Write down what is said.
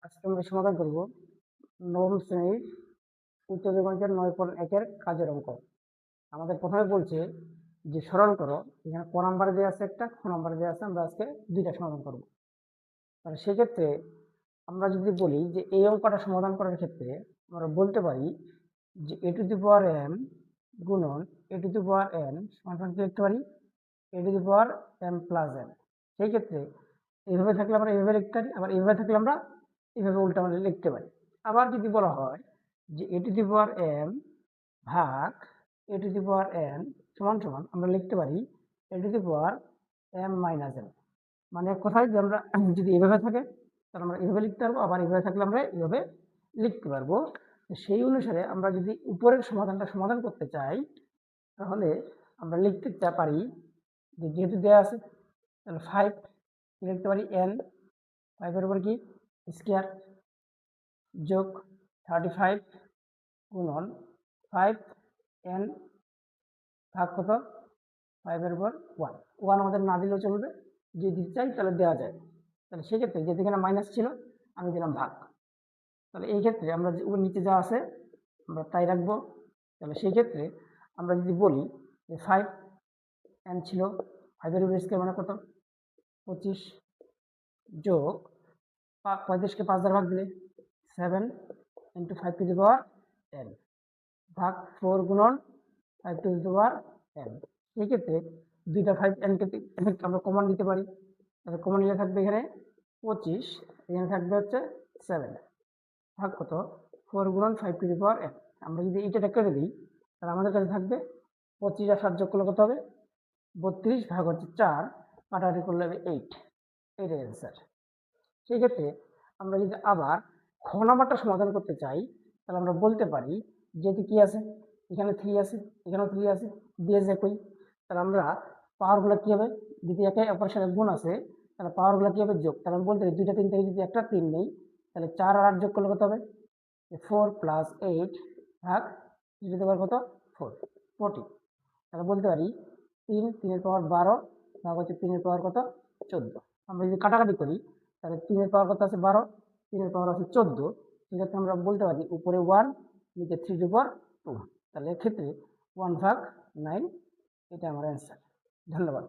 আজকে আমরা সমাধান করব নবম শ্রেণীর উচ্চ গণিতের 9.1 কাজের অঙ্ক। আমাদের প্রথমে বলছে যে সরল করো, এখানে ক নাম্বারে দেওয়া আছে একটা, খ নাম্বারে দেওয়া আছে, আমরা আজকে দুইটা সমাধান করব। তাহলে সেক্ষেত্রে আমরা যদি বলি যে এই অঙ্কটা সমাধান করার ক্ষেত্রে আমরা বলতে পারি যে a to the power m গুণন a to the power n সমান কি লিখতে পারি a to the power m plus n। সেই ক্ষেত্রে এইভাবে থাকলে আমরা এইভাবে লিখতে পারি, আবার এইভাবে থাকলে আমরা এইভাবে উল্টাপাল্টা লিখতে পারি। আবার যদি বলা হয় যে a to the power m ভাগ a to the power n সমান সমান আমরা লিখতে পারি a to the power m minus n। মানে কোথায় যে আমরা যদি এভাবে থাকে তাহলে আমরা এভাবে লিখতে পারবো, আবার এভাবে থাকলে আমরা এইভাবে লিখতে পারবো। সেই অনুসারে আমরা যদি উপরের সমাধানটা সমাধান করতে চাই তাহলে আমরা লিখতে পারি যে যেহেতু দেওয়া আছে তাহলে 5 লিখতে পারি n, 5 এর উপর কি স্কয়ার যোগ 35 গুণন 5 n ভাগ কত 5 এর উপর 1 আমাদের না দিলেও চলবে, যদি দিতে চাই তাহলে দেওয়া যায়। তাহলে সেক্ষেত্রে যেহেতু এখানে মাইনাস ছিল আমি দিলাম ভাগ। তাহলে এই ক্ষেত্রে আমরা নিচে যা আছে আমরা তাই রাখবো। তাহলে সেই ক্ষেত্রে আমরা যদি বলি যে 5 n ছিল, 5 এর উপর স্কয়ার মানে কত 25 যোগ 35 কে 5 দ্বারা ভাগ দিলে 7 into 5 to the power n ভাগ 4 গুণন 5 টু দি পাওয়ার n। এই ক্ষেত্রে দুইটা 5 n কে আমরা কমন দিতে পারি। তাহলে কমন নিলে থাকবে এখানে 25, এখানে থাকবে হচ্ছে 7 ভাগ কত 4 গুণন 5 টু দি পাওয়ার n। আমরা যদি এইটা কেটে দিই তাহলে আমাদের কাছে থাকবে 25 আর 7 যোগ করলে কত হবে 32 ভাগ হচ্ছে 4, কাটাকাটি করলে হবে 8, এটাই অ্যান্সার। সেই ক্ষেত্রে আমরা যদি আবার খ নাম্বারটা সমাধান করতে চাই তাহলে আমরা বলতে পারি যেহেতু কি আছে এখানে 3 আছে, এখানেও 3 আছে, বেজ একই, তাহলে আমরা পাওয়ারগুলো কি হবে যদি একে অপরের সাথে গুণ আছে তাহলে পাওয়ারগুলো কি হবে যোগ। তাহলে আমি বলতে পারি 2টা 3 থেকে যদি একটা 3 নেই তাহলে 4 আর 8 যোগ করলে কত হবে 4 প্লাস 8 ভাগ যদি পাওয়ার কত 4 40। তাহলে বলতে পারি 3 3 এর পাওয়ার 12 ভাগ হচ্ছে 3 এর পাওয়ার কত 14। আমরা যদি কাটাকাটি করি তাহলে 3 এর পাওয়ার কত আছে 12, 3 এর পাওয়ার আছে 14, সেক্ষেত্রে আমরা বলতে পারি উপরে 1 নিচে 3 টু পাওয়ার 2। তাহলে এক্ষেত্রে 1 ভাগ 9 এটা আমার অ্যান্সার। ধন্যবাদ।